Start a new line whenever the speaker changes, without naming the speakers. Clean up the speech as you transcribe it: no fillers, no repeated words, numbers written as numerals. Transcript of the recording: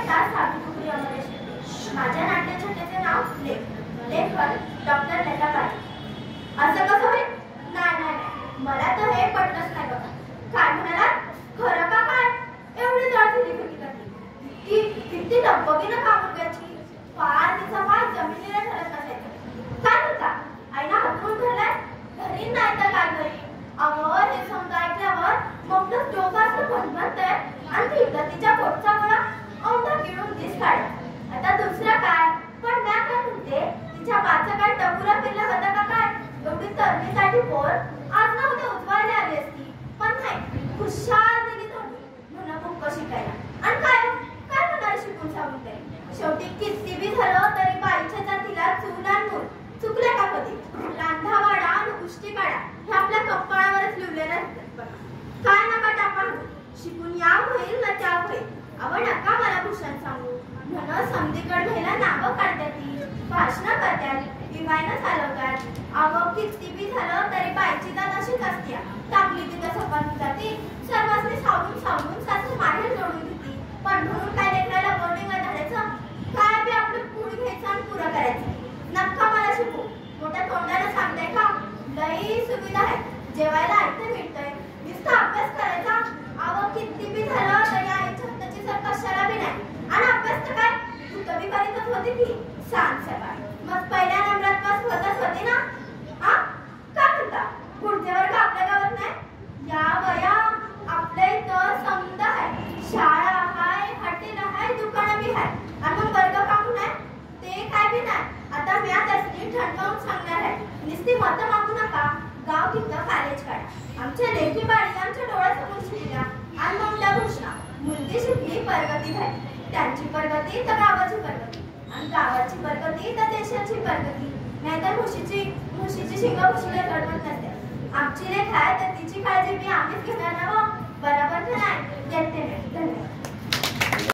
नमस्कार सावित्री अमरेश. माझ्या नाट्यछटेचे नाव लेखन डॉक्टर लता पाटील. असं कसं होईल? नाही मला तर हे पटलंच नाही बघा. काय म्हणाला? खरं का काय? एवढी जळफिरी होती कधी की किती डब्बगीनं कामुरग्याची फार तिचा पाय जमिनीला ठरत नसायचं. काय म्हणता? आईना हटवून धरलाय? घरी नाही तर काय घरी? अवर हे समजा ऐकल्यावर मग तर डोकाचं भणभणतंय आणि तिथं तिच्या पोटचा गोळा औंधा गिळून दिस काढला. आता दुसरं काय? पण म्या काय म्हणते, तिच्या पाचं काय टबुरा फिरला होता का काय? एवढी तरणी पोर आज ना उद्या उजवायला आली असती. पण नाही, हुशार दिली थोडी म्हणून बुक्क शिकायला. आणि काय म्हणाले शिकून सांगून तरी? शेवटी किती बी झालं तरी बाईच्या जातीला चूल आणि मूल चुकले का कधी? रांधा वाडा आणि उष्टी काढा हे आपल्या कपाळावरच लिहिलेलं असतं. काय नका टाका, शिकून या होईल ना त्या होईल. अव नका मला भूषण सांगू म्हणून समधीकड घ्यायला नावं काढतात, ती भाषणं करतात, विवायनं चालवतात. अव किती बी झालं तरी बाईची जात अशीच असते. टाकली तिथं सपाट जाती, सर्वांनी सावरून सासू माहेर जोडून घेतली. पण म्हणून काय लेकराला बोर्डिंगला धाडायचं? काय बी आपलं पुढ घ्यायचं आणि पुरं करायचं. नक्का मला शिकू. मोठ्या तोंडाला सांगताय का? लई सुविधा आहे, जेवायला ऐकतं मिळतंय, नुसता अभ्यास करायचा. अव किती बी झालं तरी आईच्या हाताची सर कशाला बी नाही. आणि अभ्यास तर काय तू बी करीतच होती की सांग सकाळ. मग पहिल्या नंबरात पास होतच होते ना? काय म्हणता? पुढचे वर्ग आपल्या गावात नाही? या वया आपल्या इथं समजा आहे, शाळा हाय, हॉटेल हाय, दुकानं बी हाय. आणि मग वर्ग कामू नाही? ते काय बी नाही. आता म्या त्यासनी ठणकावून सांगणार आहे, नुसती मतं मागू नका, गाव तिथं कॉलेज काढा. आमच्या लेखी बाळी आमच्या डोळ्यासमोर शिकल्या आणि मग त्या घोषणा. मुलगी शिकली, प्रगती झाली. त्यांची प्रगती तर गावाची प्रगती, आणि गावाची प्रगती तर देशाची प्रगती. नाहीतर म्हशीची शिंग म्हशीला चढवत नसते. आमची लेख आहे तर तिची काळजी मी आम्हीच